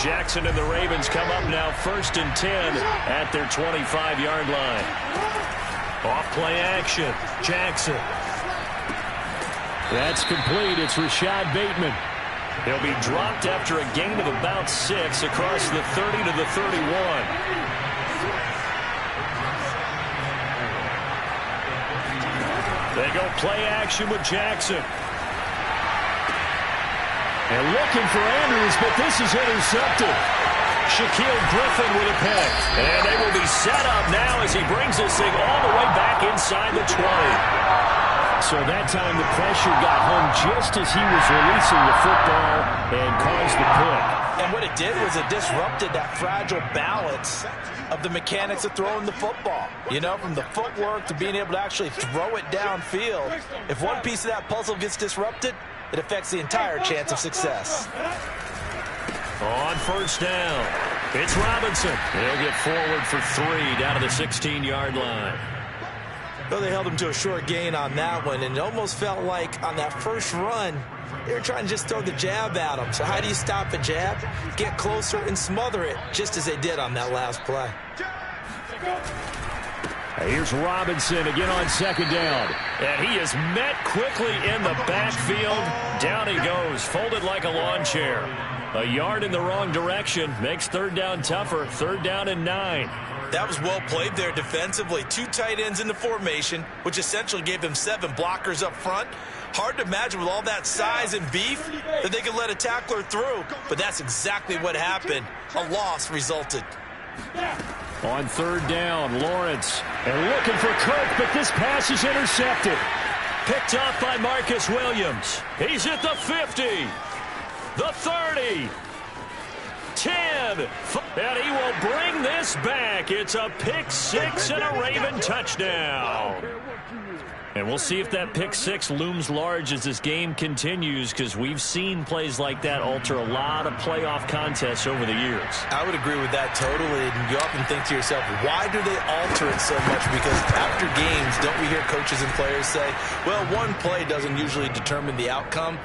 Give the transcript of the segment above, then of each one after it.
Jackson and the Ravens come up now 1st and 10 at their 25-yard line. Off play action. Jackson. That's complete. It's Rashad Bateman. He'll be dropped after a gain of about 6 across the 30 to the 31. They go play action with Jackson. And looking for Andrews, but this is intercepted. Shaquill Griffin with a pick. And they will be set up now as he brings this thing all the way back inside the 20. So that time the pressure got home just as he was releasing the football and caused the pick. And what it did was it disrupted that fragile balance of the mechanics of throwing the football. You know, from the footwork to being able to actually throw it downfield. If one piece of that puzzle gets disrupted, it affects the entire chance of success. On 1st down, it's Robinson. He'll get forward for 3 down to the 16-yard line. Well, they held him to a short gain on that one, and it almost felt like on that first run, they were trying to just throw the jab at him. So how do you stop a jab? Get closer and smother it, just as they did on that last play. Here's Robinson again on 2nd down. And he is met quickly in the backfield. Down he goes, folded like a lawn chair. A yard in the wrong direction makes 3rd down tougher. 3rd down and 9. That was well played there defensively. 2 tight ends in the formation, which essentially gave them 7 blockers up front. Hard to imagine with all that size and beef that they could let a tackler through. But that's exactly what happened. A loss resulted. On 3rd down, Lawrence. And looking for Kirk, but this pass is intercepted. Picked off by Marcus Williams. He's at the 50. The 30. 10. And he will bring this back. It's a pick 6 and a Raven touchdown. And we'll see if that pick 6 looms large as this game continues, because we've seen plays like that alter a lot of playoff contests over the years. I would agree with that totally. And you often think to yourself, why do they alter it so much? Because after games, don't we hear coaches and players say, well, one play doesn't usually determine the outcome.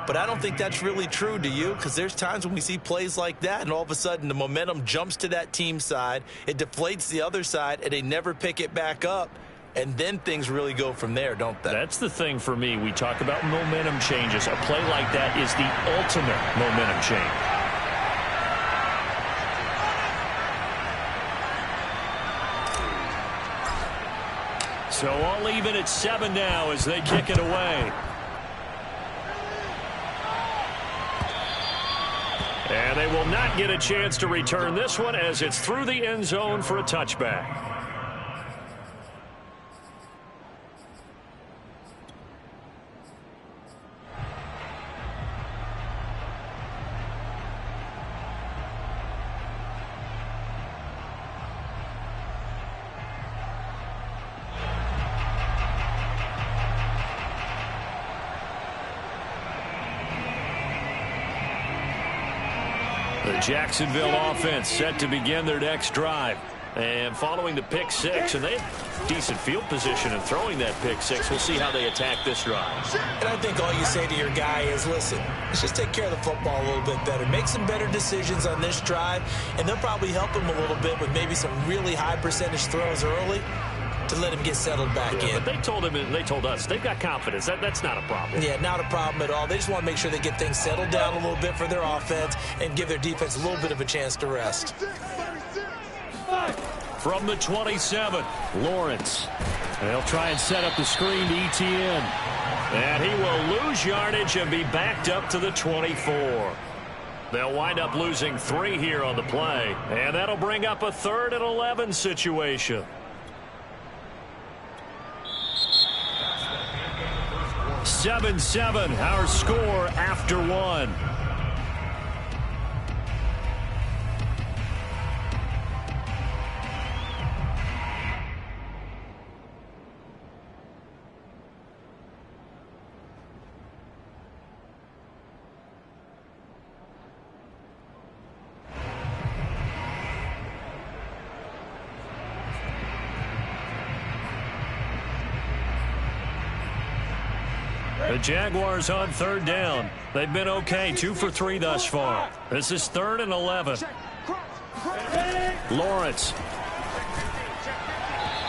But I don't think that's really true, do you? Because there's times when we see plays like that, and all of a sudden the momentum jumps to that team side, it deflates the other side, and they never pick it back up. And then things really go from there, don't they? That's the thing for me. We talk about momentum changes. A play like that is the ultimate momentum change. So all even at 7 now as they kick it away. And they will not get a chance to return this one as it's through the end zone for a touchback. The Jacksonville offense set to begin their next drive. And following the pick 6, and they have decent field position in throwing that pick 6. We'll see how they attack this drive. And I think all you say to your guy is, listen, let's just take care of the football a little bit better. Make some better decisions on this drive, and they'll probably help him a little bit with maybe some really high percentage throws early to let him get settled back in. But they told him, and they told us, they've got confidence. That's not a problem. Yeah, not a problem at all. They just want to make sure they get things settled down a little bit for their offense and give their defense a little bit of a chance to rest. From the 27, Lawrence. They'll try and set up the screen to Etienne. And he will lose yardage and be backed up to the 24. They'll wind up losing 3 here on the play. And that'll bring up a 3rd and 11 situation. 7-7, our score after 1. The Jaguars on third down. They've been okay, 2 for 3 thus far. This is 3rd and 11. Lawrence.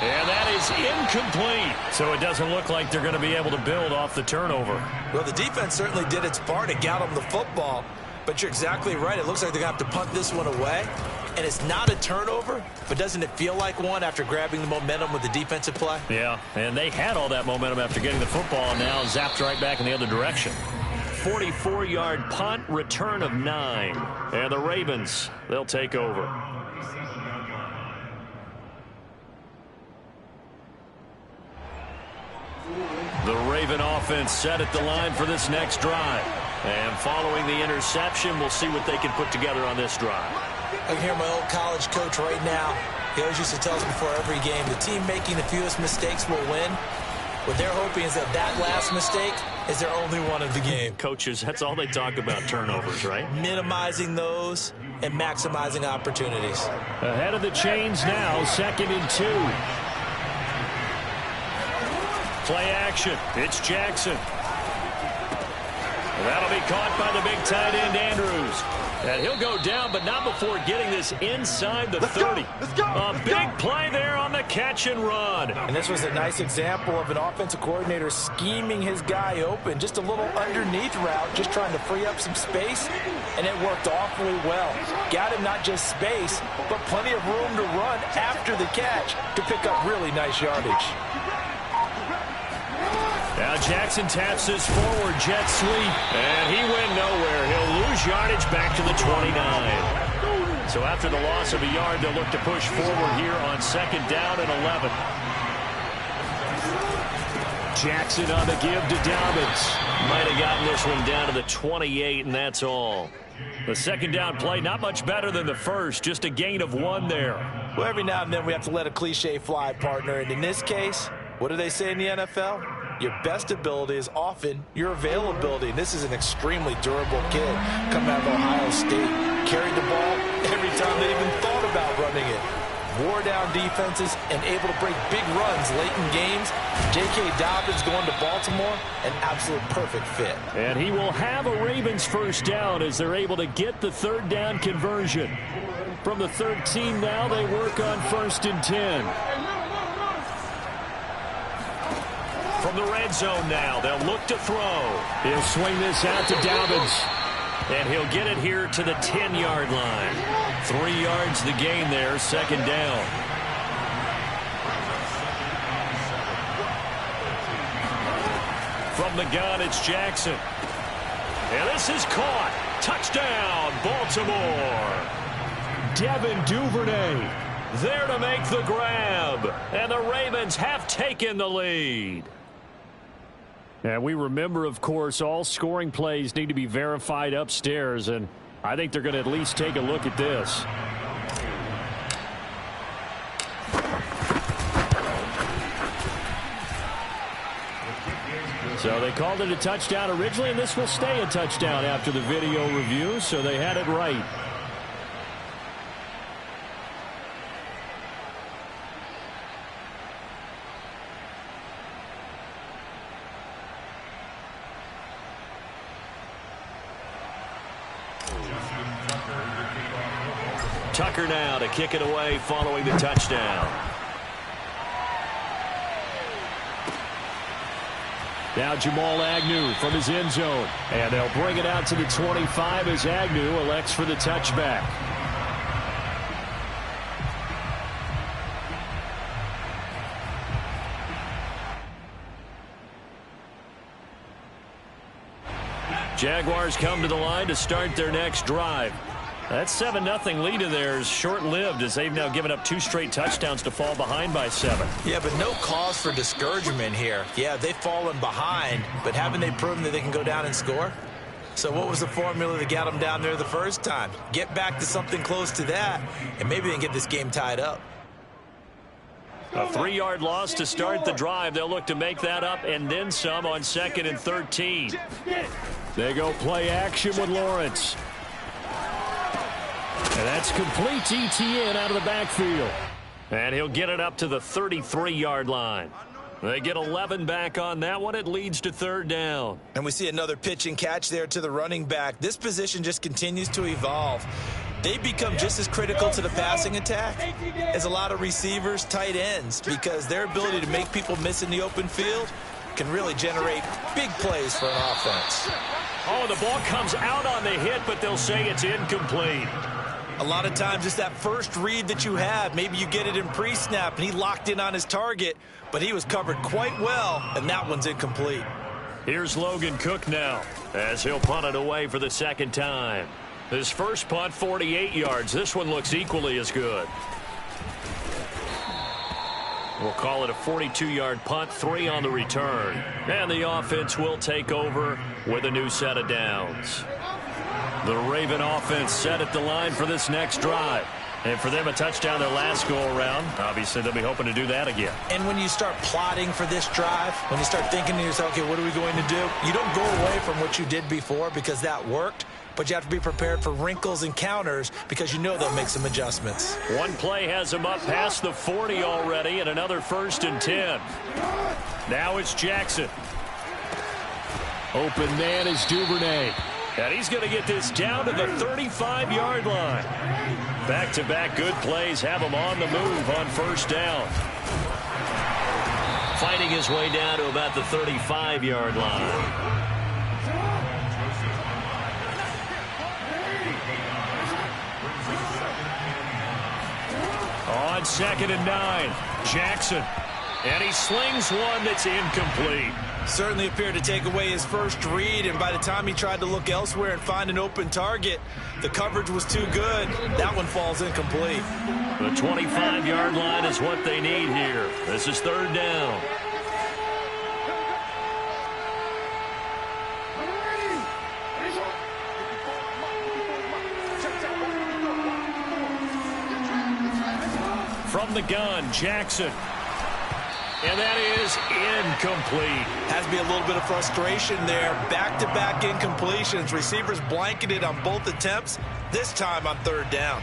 And that is incomplete. So it doesn't look like they're going to be able to build off the turnover. Well, the defense certainly did its part to get them the football. But you're exactly right. It looks like they're going to have to punt this one away. And it's not a turnover, but doesn't it feel like one after grabbing the momentum with the defensive play? Yeah, and they had all that momentum after getting the football, and now zapped right back in the other direction. 44-yard punt, return of 9. And the Ravens, they'll take over. The Raven offense set at the line for this next drive. And following the interception, we'll see what they can put together on this drive. I can hear my old college coach right now. He always used to tell us before every game, the team making the fewest mistakes will win. What they're hoping is that last mistake is their only one of the game. Coaches, that's all they talk about, turnovers, right? Minimizing those and maximizing opportunities. Ahead of the chains now, 2nd and 2. Play action. It's Jackson. That'll be caught by the big tight end, Andrews. And he'll go down, but not before getting this inside the 30. A big play there on the catch and run. And this was a nice example of an offensive coordinator scheming his guy open. Just a little underneath route, just trying to free up some space, and it worked awfully well. Got him not just space, but plenty of room to run after the catch to pick up really nice yardage. Now Jackson taps this forward jet sweep, and he went nowhere. He'll lose yardage back to the 29. So after the loss of a yard, they'll look to push forward here on 2nd down and 11. Jackson on the give to Dobbins. Might have gotten this one down to the 28, and that's all. The 2nd down play, not much better than the first, just a gain of 1 there. Well, every now and then we have to let a cliche fly, partner. And in this case, what do they say in the NFL? Your best ability is often your availability. And this is an extremely durable kid coming out of Ohio State. Carried the ball every time they even thought about running it. Wore down defenses and able to break big runs late in games. J.K. Dobbins going to Baltimore, an absolute perfect fit. And he will have a Ravens 1st down as they're able to get the 3rd down conversion. From the 13 now, they work on 1st and 10. From the red zone now, they'll look to throw. He'll swing this out to Dobbins. And he'll get it here to the 10-yard line. 3 yards the gain there, 2nd down. From the gun, it's Jackson. And this is caught. Touchdown, Baltimore. Devin Duvernay there to make the grab. And the Ravens have taken the lead. And we remember, of course, all scoring plays need to be verified upstairs, and I think they're going to at least take a look at this. So they called it a touchdown originally, and this will stay a touchdown after the video review, so they had it right. Tucker now to kick it away following the touchdown. Now Jamal Agnew from his end zone. And they'll bring it out to the 25 as Agnew elects for the touchback. Jaguars come to the line to start their next drive. That 7-0 lead of theirs short-lived as they've now given up 2 straight touchdowns to fall behind by 7. Yeah, but no cause for discouragement here. Yeah, they've fallen behind, but haven't they proven that they can go down and score? So what was the formula that got them down there the first time? Get back to something close to that, and maybe they can get this game tied up. A 3-yard loss to start the drive. They'll look to make that up and then some on 2nd and 13. They go play action with Lawrence. And that's complete Etienne out of the backfield. And he'll get it up to the 33-yard line. They get 11 back on that one. It leads to third down. And we see another pitch and catch there to the running back. This position just continues to evolve. They become just as critical to the passing attack as a lot of receivers, tight ends, because their ability to make people miss in the open field can really generate big plays for an offense. Oh, the ball comes out on the hit, but they'll say it's incomplete. A lot of times it's that first read that you have. Maybe you get it in pre-snap, and he locked in on his target, but he was covered quite well, and that one's incomplete. Here's Logan Cook now, as he'll punt it away for the second time. His first punt, 48 yards. This one looks equally as good. We'll call it a 42-yard punt, 3 on the return. And the offense will take over with a new set of downs. The Raven offense set at the line for this next drive. And for them, a touchdown their last go-around. Obviously, they'll be hoping to do that again. And when you start plotting for this drive, when you start thinking to yourself, okay, what are we going to do? You don't go away from what you did before because that worked. But you have to be prepared for wrinkles and counters because you know they'll make some adjustments. One play has them up past the 40 already, and another 1st and 10. Now it's Jackson. Open man is Duvernay. And he's going to get this down to the 35-yard line. Back-to-back good plays have him on the move on first down. Fighting his way down to about the 35-yard line. On 2nd and 9, Jackson. And he slings one that's incomplete. Certainly appeared to take away his first read, and by the time he tried to look elsewhere and find an open target, the coverage was too good. That one falls incomplete. The 25-yard line is what they need here. This is third down. From the gun, Jackson. And that is incomplete. Has to be a little bit of frustration there. Back-to-back incompletions. Receivers blanketed on both attempts, this time on third down.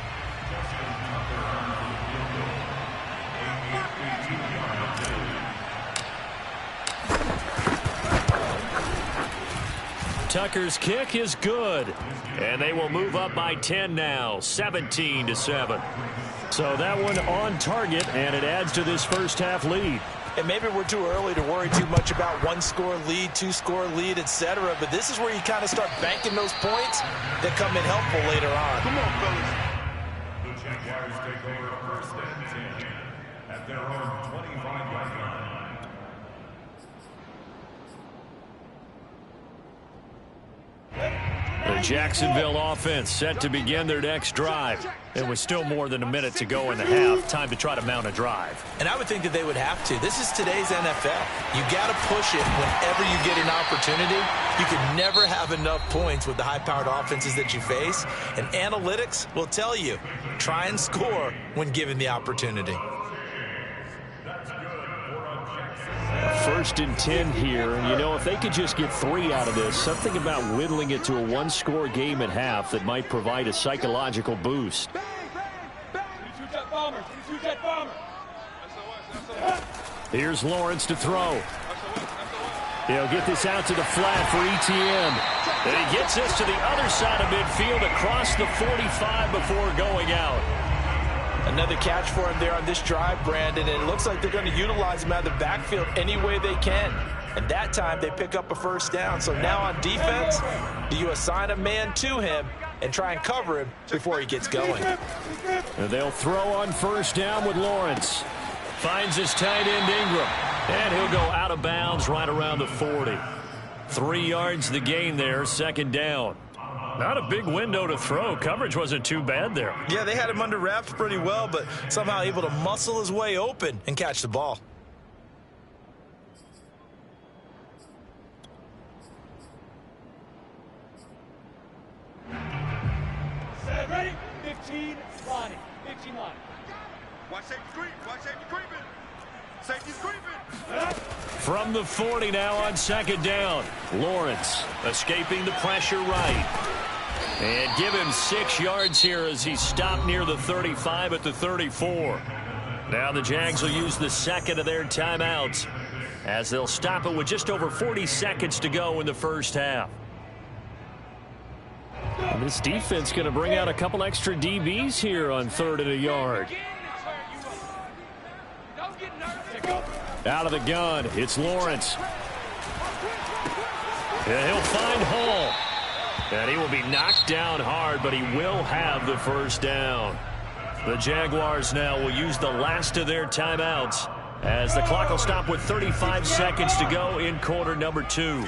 Tucker's kick is good. And they will move up by 10 now, 17-7. So that one on target, and it adds to this first half lead. And maybe we're too early to worry too much about one-score lead, two-score lead, etc. But this is where you kind of start banking those points that come in helpful later on. Come on, fellas. The Jaguars take over 1st and 10 at their own 25-yard line. The Jacksonville offense set to begin their next drive. There was still more than a minute to go in the half. Time to try to mount a drive. And I would think that they would have to. This is today's NFL. You got to push it whenever you get an opportunity. You can never have enough points with the high-powered offenses that you face. And analytics will tell you, try and score when given the opportunity. 1st and 10 here, and you know, if they could just get 3 out of this, something about whittling it to a one-score game at half that might provide a psychological boost. Here's Lawrence to throw. He'll get this out to the flat for Etienne. And he gets this to the other side of midfield across the 45 before going out. Another catch for him there on this drive, Brandon, and it looks like they're going to utilize him out of the backfield any way they can. And that time they pick up a first down. So now on defense, do you assign a man to him and try and cover him before he gets going? And they'll throw on first down with Lawrence. Finds his tight end Ingram. And he'll go out of bounds right around the 40. 3 yards the gain there, 2nd down. Not a big window to throw. Coverage wasn't too bad there. Yeah, they had him under wraps pretty well, but somehow able to muscle his way open and catch the ball. Ready? 15, line. 15 line. Watch safety creep. Watch safety creeping. Safety's creeping. From the 40 now on 2nd down. Lawrence escaping the pressure right. And give him 6 yards here as he stopped near the 35 at the 34. Now the Jags will use the second of their timeouts as they'll stop it with just over 40 seconds to go in the first half. And this defense going to bring out a couple extra DBs here on 3rd and a yard. Out of the gun, it's Lawrence. And he'll find Hall. And he will be knocked down hard, but he will have the first down. The Jaguars now will use the last of their timeouts as the clock will stop with 35 seconds to go in quarter number 2.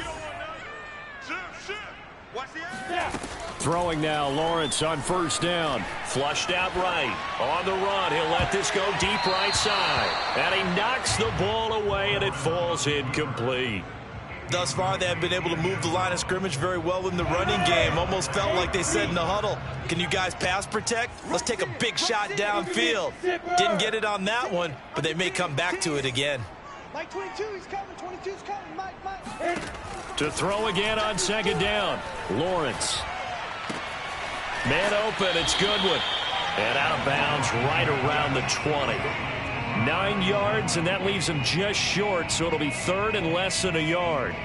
Throwing now, Lawrence on first down. Flushed out right. On the run, he'll let this go deep right side. And he knocks the ball away, and it falls incomplete. Thus far, they have been able to move the line of scrimmage very well in the running game. Almost felt like they said in the huddle, can you guys pass protect? Let's take a big shot downfield. Didn't get it on that one, but they may come back to it again. Mike 22, he's coming. 22's coming. Mike. To throw again on second down. Lawrence. Man open, it's Goodwin. And out of bounds right around the 20. 9 yards, and that leaves him just short, so it'll be 3rd and less than a yard.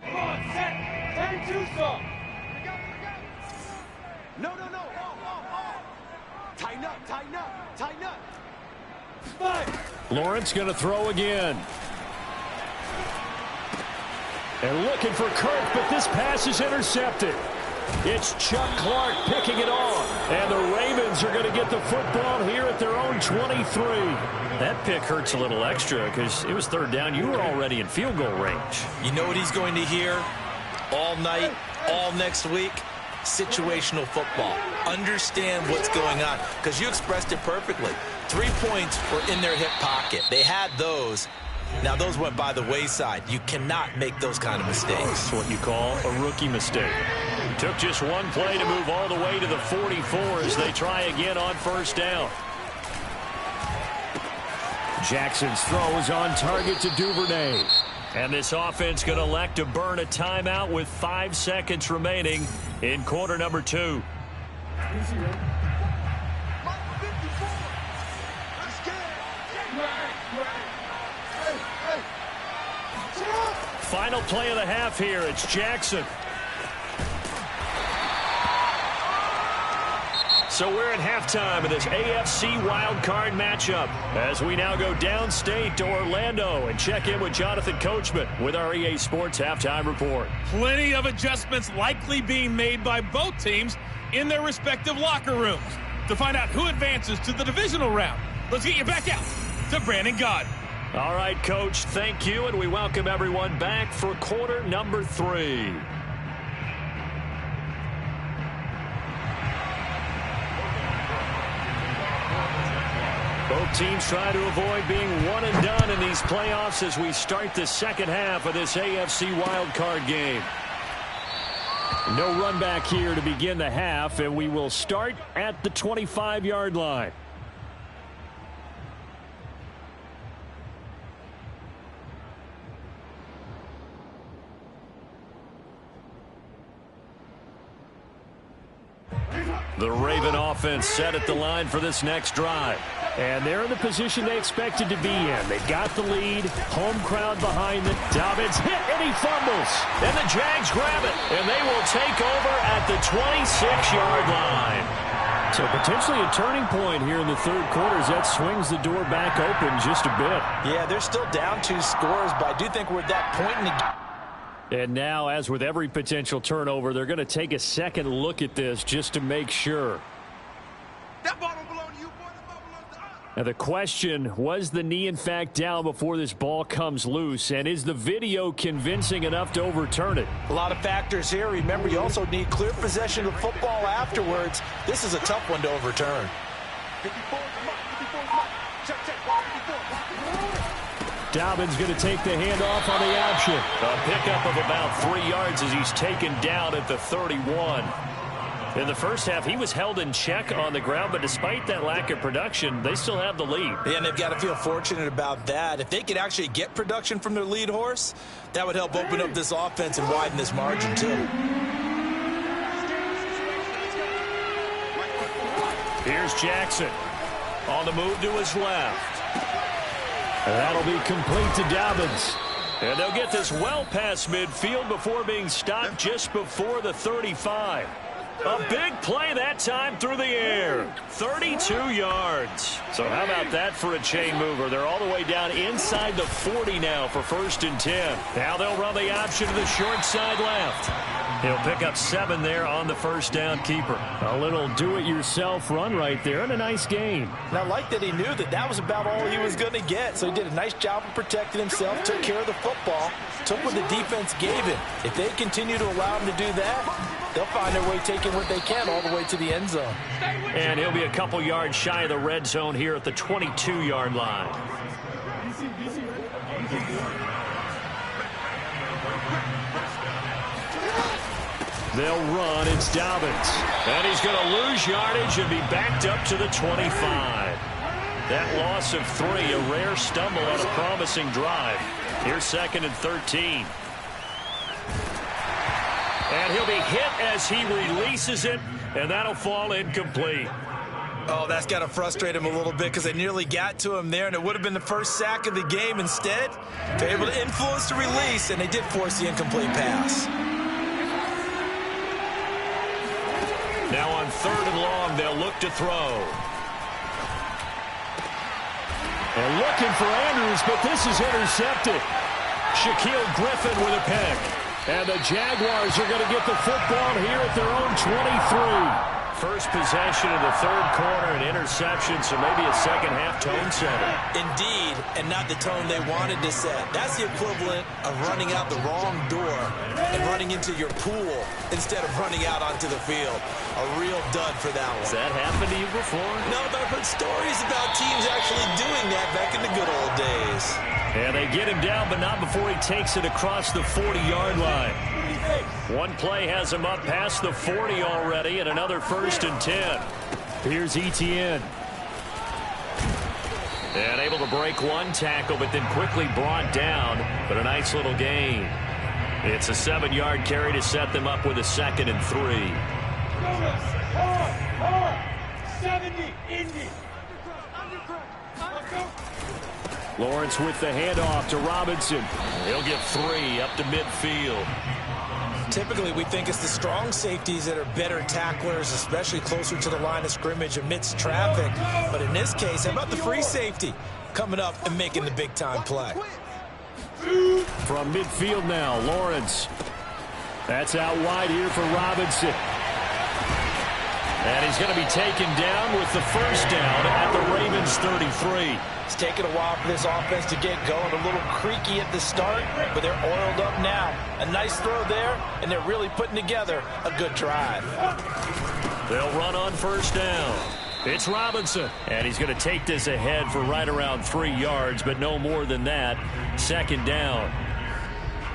Come on, set. 10-2 song. No. Tighten up. Spike. Lawrence going to throw again. And looking for Kirk, but this pass is intercepted. It's Chuck Clark picking it off. And the Ravens are going to get the football here at their own 23. That pick hurts a little extra because it was 3rd down. You were already in field goal range. You know what he's going to hear all night, all next week? Situational football. Understand what's going on, because you expressed it perfectly. 3 points were in their hip pocket. They had those. Now, those went by the wayside. You cannot make those kind of mistakes. That's what you call a rookie mistake. Took just one play to move all the way to the 44 as they try again on first down. Jackson's throw is on target to Duvernay. And this offense going to elect to burn a timeout with 5 seconds remaining in quarter number 2. Final play of the half here. It's Jackson. So we're at halftime of this AFC wildcard matchup as we now go downstate to Orlando and check in with Jonathan Coachman with our EA Sports Halftime Report. Plenty of adjustments likely being made by both teams in their respective locker rooms. To find out who advances to the divisional round, let's get you back out to Brandon Gaudin. All right, Coach, thank you, and we welcome everyone back for quarter number 3. Both teams try to avoid being one and done in these playoffs as we start the second half of this AFC wildcard game. No run back here to begin the half, and we will start at the 25-yard line. The Raven offense set at the line for this next drive. And they're in the position they expected to be in. They got the lead. Home crowd behind them. Dobbins hit and he fumbles. And the Jags grab it. And they will take over at the 26-yard line. So potentially a turning point here in the third quarter as that swings the door back open just a bit. Yeah, they're still down 2 scores, but I do think we're at that point in the game. And now, as with every potential turnover, they're going to take a second look at this just to make sure. That ball don't belong to you, boy. That ball belongs to us. Now, the question, was the knee, in fact, down before this ball comes loose? And is the video convincing enough to overturn it? A lot of factors here. Remember, you also need clear possession of football afterwards. This is a tough one to overturn. 54 mark. Check. 54. Dobbins going to take the handoff on the option. A pickup of about 3 yards as he's taken down at the 31. In the first half, he was held in check on the ground, but despite that lack of production, they still have the lead. Yeah, and they've got to feel fortunate about that. If they could actually get production from their lead horse, that would help open up this offense and widen this margin, too. Here's Jackson on the move to his left. And that'll be complete to Dobbins. And they'll get this well past midfield before being stopped just before the 35. A big play that time through the air. 32 yards. So how about that for a chain mover? They're all the way down inside the 40 now for 1st and 10. Now they'll run the option to the short side left. He'll pick up 7 there on the first down keeper. A little do-it-yourself run right there and a nice gain. And I like that he knew that that was about all he was going to get. So he did a nice job of protecting himself, took care of the football, took what the defense gave him. If they continue to allow him to do that, they'll find their way taking what they can all the way to the end zone. And he'll be a couple yards shy of the red zone here at the 22-yard line. They'll run. It's Dobbins. And he's going to lose yardage and be backed up to the 25. That loss of 3, a rare stumble on a promising drive. Here's 2nd and 13. And he'll be hit as he releases it, and that'll fall incomplete. Oh, that's got to frustrate him a little bit because they nearly got to him there, and it would have been the first sack of the game. Instead, they're able to influence the release, and they did force the incomplete pass. Now on 3rd and long, they'll look to throw. And looking for Andrews, but this is intercepted. Shaquille Griffin with a pick. And the Jaguars are going to get the football here at their own 23. First possession of the 3rd quarter, an interception, so maybe a second-half tone setter. Indeed, and not the tone they wanted to set. That's the equivalent of running out the wrong door and running into your pool instead of running out onto the field. A real dud for that one. Has that happened to you before? No, but I've heard stories about teams actually doing that back in the good old days. And they get him down, but not before he takes it across the 40-yard line. One play has him up past the 40 already, and another 1st and 10. Here's Etienne. And able to break one tackle, but then quickly brought down, but a nice little gain. It's a 7-yard carry to set them up with a 2nd and 3. 70, Indy. Lawrence with the handoff to Robinson. He'll get 3 up to midfield. Typically, we think it's the strong safeties that are better tacklers, especially closer to the line of scrimmage amidst traffic. But in this case, how about the free safety coming up and making the big-time play? From midfield now, Lawrence. That's out wide here for Robinson. And he's going to be taken down with the first down at the Ravens 33. It's taken a while for this offense to get going. A little creaky at the start, but they're oiled up now. A nice throw there, and they're really putting together a good drive. They'll run on 1st down. It's Robinson. And he's going to take this ahead for right around 3 yards, but no more than that. 2nd down.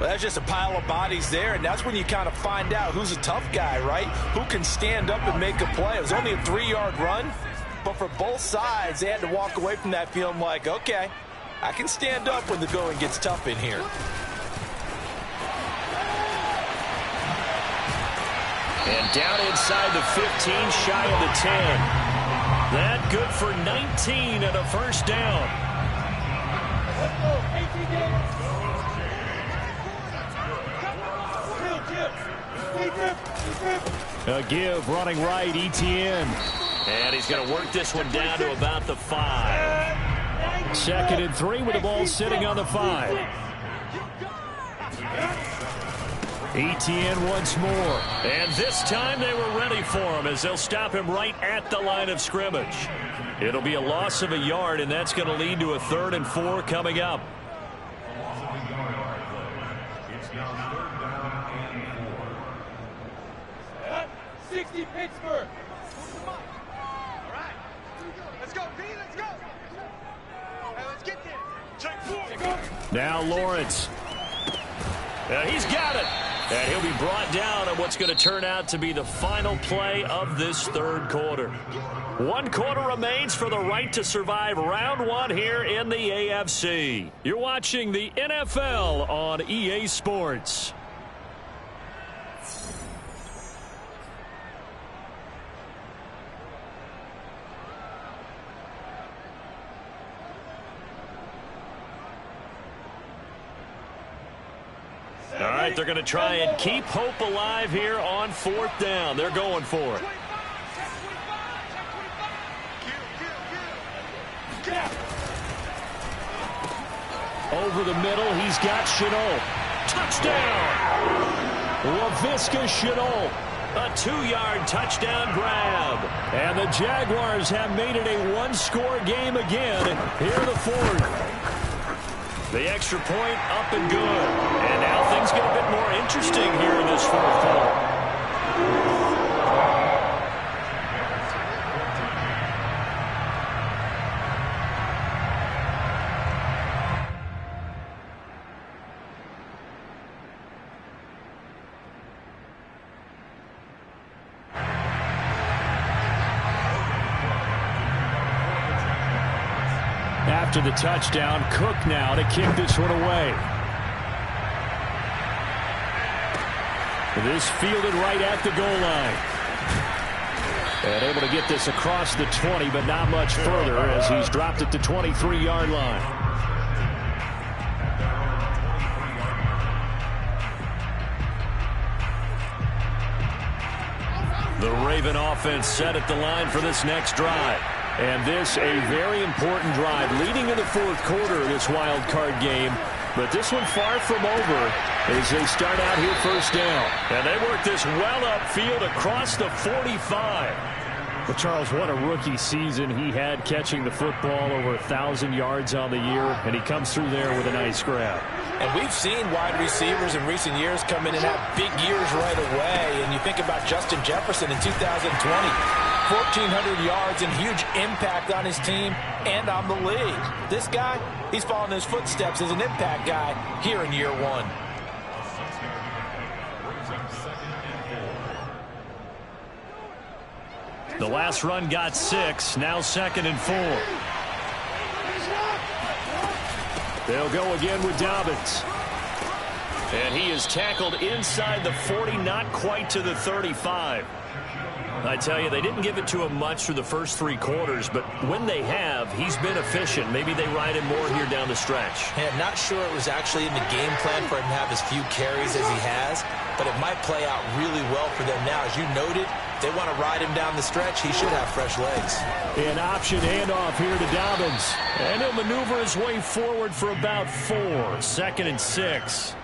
Well, that's just a pile of bodies there, and that's when you kind of find out who's a tough guy, right? Who can stand up and make a play. It was only a 3-yard run, but for both sides, they had to walk away from that feeling like, okay, I can stand up when the going gets tough in here. And down inside the 15, shy of the 10. That good for 19 and a 1st down. A give running right, Etienne. And he's going to work this one down to about the 5. 2nd and 3 with the ball sitting on the 5. Etienne once more. And this time they were ready for him as they'll stop him right at the line of scrimmage. It'll be a loss of a yard, and that's going to lead to a 3rd and 4 coming up. 60 Pittsburgh. All right. Let's go, P. Let's go. Hey, let's get there. Check 4. Now Lawrence. He's got it. And he'll be brought down on what's going to turn out to be the final play of this third quarter. 1 quarter remains for the right to survive round 1 here in the AFC. You're watching the NFL on EA Sports. All right, they're going to try and keep hope alive here on 4th down. They're going for it. Over the middle, he's got Shenault. Touchdown! Laviska Shenault. A 2-yard touchdown grab. And the Jaguars have made it a 1-score game again here in the 4th. The extra point up and good. And now things get a bit more interesting here in this 4th quarter. After the touchdown, Cook now to kick this one away. This fielded right at the goal line. And able to get this across the 20, but not much further as he's dropped it to 23-yard line. The Raven offense set at the line for this next drive. And this a very important drive leading in the 4th quarter of this wild card game. But this one far from over as they start out here 1st down. And they work this well upfield across the 45. Well, Charles, what a rookie season he had catching the football, over 1,000 yards on the year. And he comes through there with a nice grab. And we've seen wide receivers in recent years come in and have big years right away. And you think about Justin Jefferson in 2020. 1,400 yards and huge impact on his team and on the league. This guy, he's following his footsteps as an impact guy here in year 1. The last run got 6, now 2nd and 4. They'll go again with Dobbins. And he is tackled inside the 40, not quite to the 35. I tell you, they didn't give it to him much through the first 3 quarters, but when they have, he's been efficient. Maybe they ride him more here down the stretch. Yeah, not sure it was actually in the game plan for him to have as few carries as he has, but it might play out really well for them now. As you noted, they want to ride him down the stretch. He should have fresh legs. An option handoff here to Dobbins. And he'll maneuver his way forward for about 4. 2nd and 6.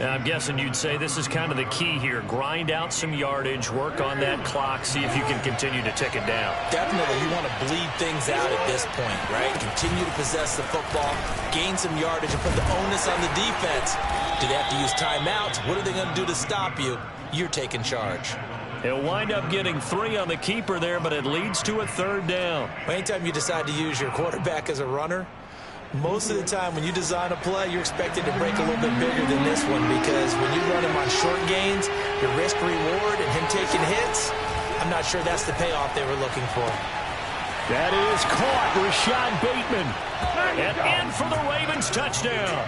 I'm guessing you'd say this is kind of the key here. Grind out some yardage, work on that clock, see if you can continue to tick it down. Definitely, you want to bleed things out at this point, right? Continue to possess the football, gain some yardage, and put the onus on the defense. Do they have to use timeouts? What are they going to do to stop you? You're taking charge. He'll wind up getting 3 on the keeper there, but it leads to a 3rd down. Anytime you decide to use your quarterback as a runner, most of the time when you design a play, you're expected to break a little bit bigger than this one, because when you run him on short gains, your risk-reward and him taking hits, I'm not sure that's the payoff they were looking for. That is caught. Rashad Bateman. And in for the Ravens touchdown.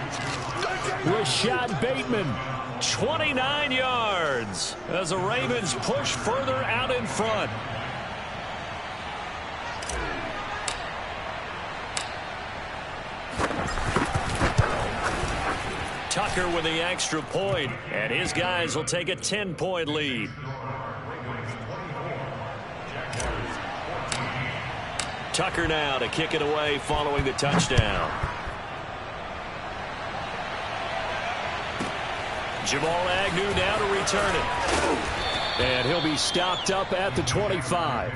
Rashad Bateman, 29 yards as the Ravens push further out in front. Tucker with the extra point, and his guys will take a 10-point lead. Tucker now to kick it away following the touchdown. Jamal Agnew now to return it. And he'll be stopped up at the 25.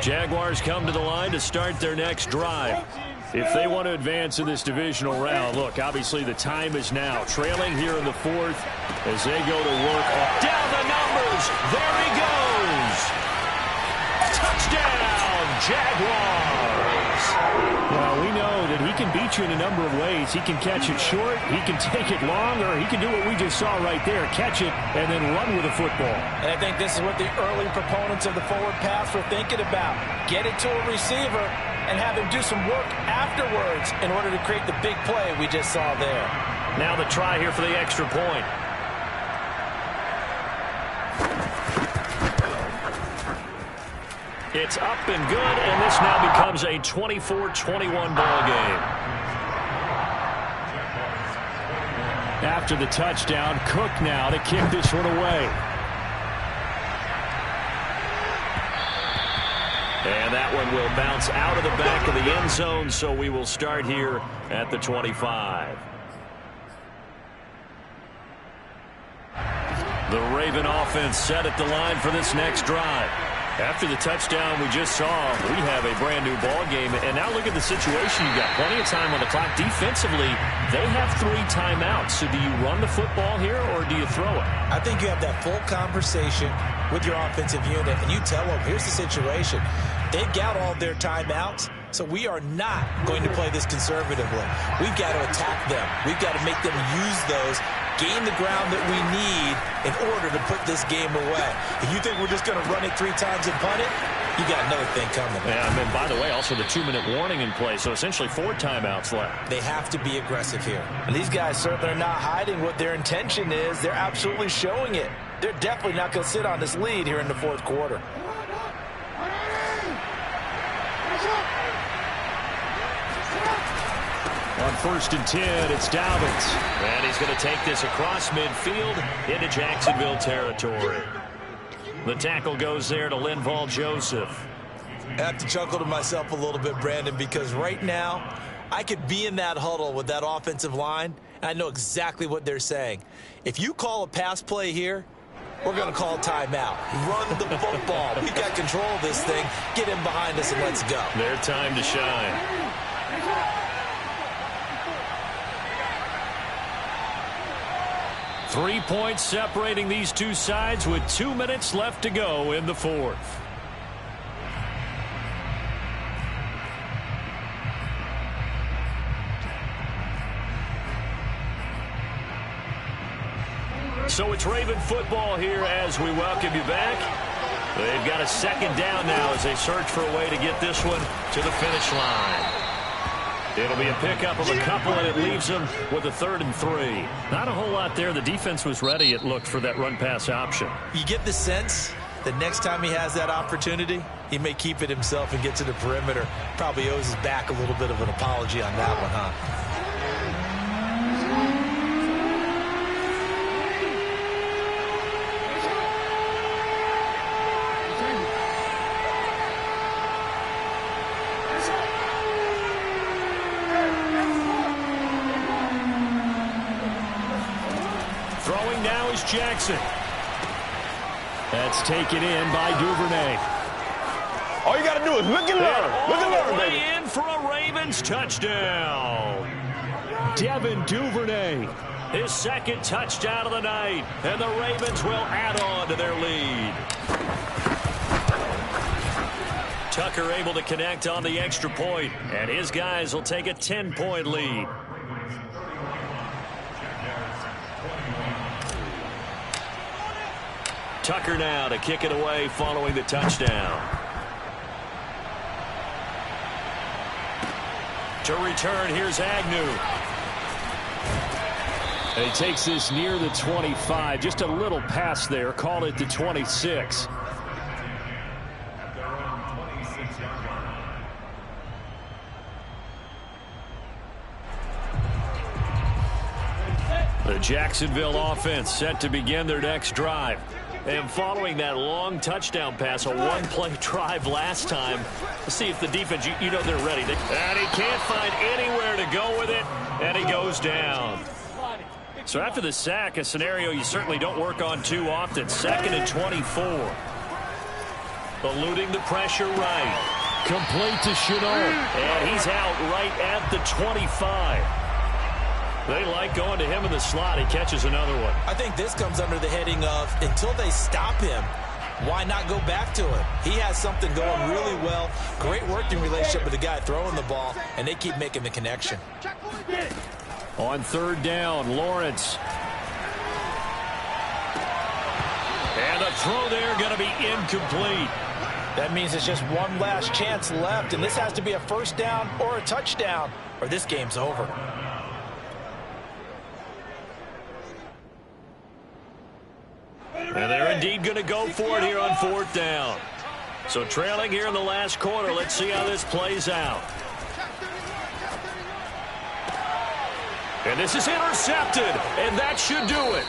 Jaguars come to the line to start their next drive. If they want to advance in this divisional round, look, obviously the time is now. Trailing here in the fourth as they go to work. Down the numbers. There he goes. Touchdown, Jaguars. Well, we know that he can beat you in a number of ways. He can catch it short, he can take it long, or he can do what we just saw right there, catch it and then run with the football. And I think this is what the early proponents of the forward pass were thinking about. Get it to a receiver and have him do some work afterwards in order to create the big play we just saw there. Now the try here for the extra point. It's up and good, and this now becomes a 24-21 ball game. After the touchdown, Cook now to kick this one away. And that one will bounce out of the back of the end zone, so we will start here at the 25. The Raven offense set at the line for this next drive. After the touchdown we just saw, we have a brand-new ball game. And now look at the situation. You've got plenty of time on the clock. Defensively, they have 3 timeouts. So do you run the football here or do you throw it? I think you have that full conversation with your offensive unit, and you tell them, here's the situation. They've got all their timeouts, so we are not going to play this conservatively. We've got to attack them. We've got to make them use those, gain the ground that we need in order to put this game away. If you think we're just going to run it 3 times and punt it, you got another thing coming. Yeah, and then, by the way, also the 2-minute warning in play, so essentially 4 timeouts left. They have to be aggressive here. And these guys certainly are not hiding what their intention is. They're absolutely showing it. They're definitely not going to sit on this lead here in the fourth quarter. On 1st and 10, it's Dobbins. And he's going to take this across midfield into Jacksonville territory. The tackle goes there to Linval Joseph. I have to chuckle to myself a little bit, Brandon, because right now I could be in that huddle with that offensive line, and I know exactly what they're saying. If you call a pass play here, we're going to call timeout. Run the football. We've got control of this thing. Get in behind us and let's go. Their time to shine. Three points separating these two sides with 2 minutes left to go in the fourth. So it's Raven football here as we welcome you back. They've got a 2nd down now as they search for a way to get this one to the finish line. It'll be a pickup of a couple, and it leaves them with a 3rd and 3. Not a whole lot there. The defense was ready, it looked, for that run-pass option. You get the sense that next time he has that opportunity, he may keep it himself and get to the perimeter. Probably owes his back a little bit of an apology on that one, huh? Throwing now is Jackson. That's taken in by Duvernay. All you got to do is look and learn. Look and learn, baby. In for a Ravens touchdown. Devin Duvernay. His 2nd touchdown of the night. And the Ravens will add on to their lead. Tucker able to connect on the extra point, and his guys will take a 10-point lead. Tucker now to kick it away following the touchdown. To return, here's Agnew. And he takes this near the 25. Just a little pass there. Call it the 26. The Jacksonville offense set to begin their next drive. And following that long touchdown pass, a one-play drive last time, let's see if the defense, you know they're ready. And he can't find anywhere to go with it, and he goes down. So after the sack, a scenario you certainly don't work on too often. 2nd and 24. Eluding the pressure right. Complete to Shenault. And he's out right at the 25. They like going to him in the slot. He catches another one. I think this comes under the heading of until they stop him, why not go back to it? He has something going really well. Great working relationship with the guy throwing the ball, and they keep making the connection. On third down, Lawrence. And a throw there going to be incomplete. That means it's just one last chance left, and this has to be a first down or a touchdown, or this game's over. And they're indeed going to go for it here on fourth down. So trailing here in the last quarter. Let's see how this plays out. And this is intercepted, and that should do it.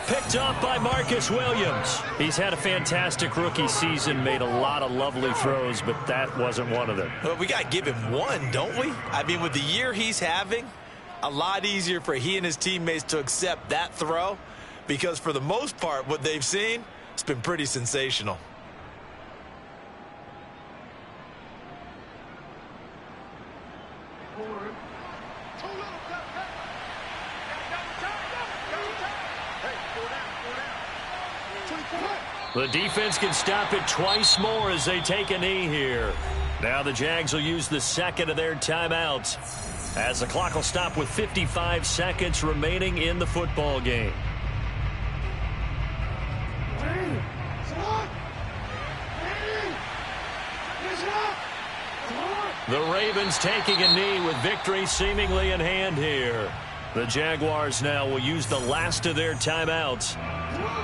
Picked up by Marcus Williams. He's had a fantastic rookie season, made a lot of lovely throws, but that wasn't one of them. Well, we got to give him one, don't we? I mean, with the year he's having, a lot easier for he and his teammates to accept that throw, because for the most part, what they've seen, it's been pretty sensational. The defense can stop it twice more as they take a knee here. Now the Jags will use the second of their timeouts as the clock will stop with 55 seconds remaining in the football game. The Ravens taking a knee with victory seemingly in hand here. The Jaguars now will use the last of their timeouts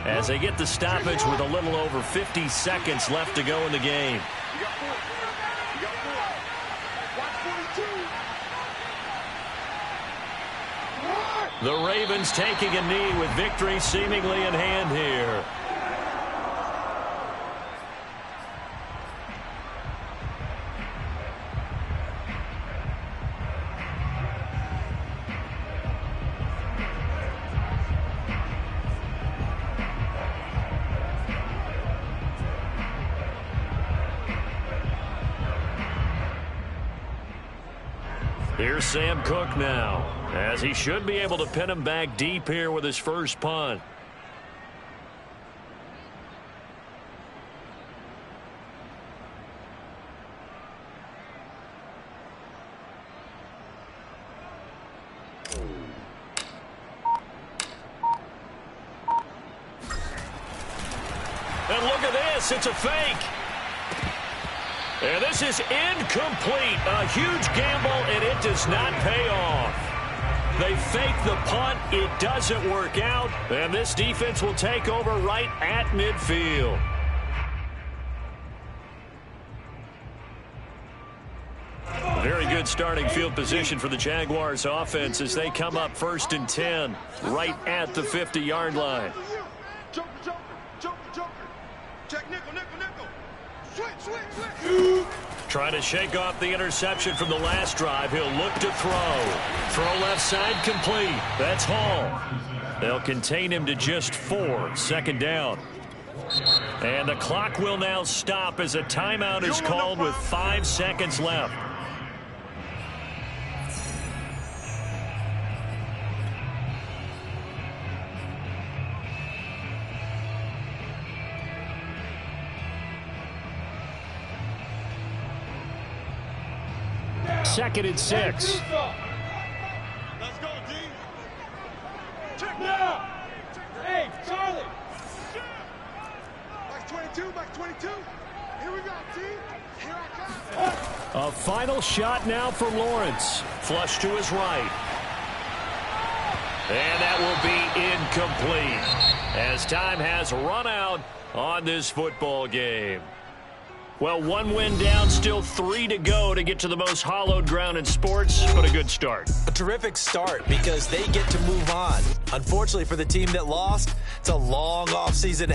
as they get the stoppage with a little over 50 seconds left to go in the game. The Ravens taking a knee with victory seemingly in hand here. Here's Sam Cook now, as he should be able to pin him back deep here with his first punt. And look at this, it's a fake. And this is incomplete. A huge gamble, and it does not pay off. They fake the punt. It doesn't work out. And this defense will take over right at midfield. Very good starting field position for the Jaguars offense as they come up 1st and 10 right at the 50-yard line. Joker, joker, joker, joker. Check nickel, nickel, nickel. Switch, switch, switch. Trying to shake off the interception from the last drive. He'll look to throw. Throw left side complete. That's Hall. They'll contain him to just 4. Second down. And the clock will now stop as a timeout is called with 5 seconds left. Second and 6. Let's go, D. Check now. Hey, Charlie. Max 22, Max 22. Here we go, T. Here I come. A final shot now for Lawrence. Flush to his right. And that will be incomplete as time has run out on this football game. Well, 1 win down, still 3 to go to get to the most hallowed ground in sports, but a good start. A terrific start because they get to move on. Unfortunately for the team that lost, it's a long offseason.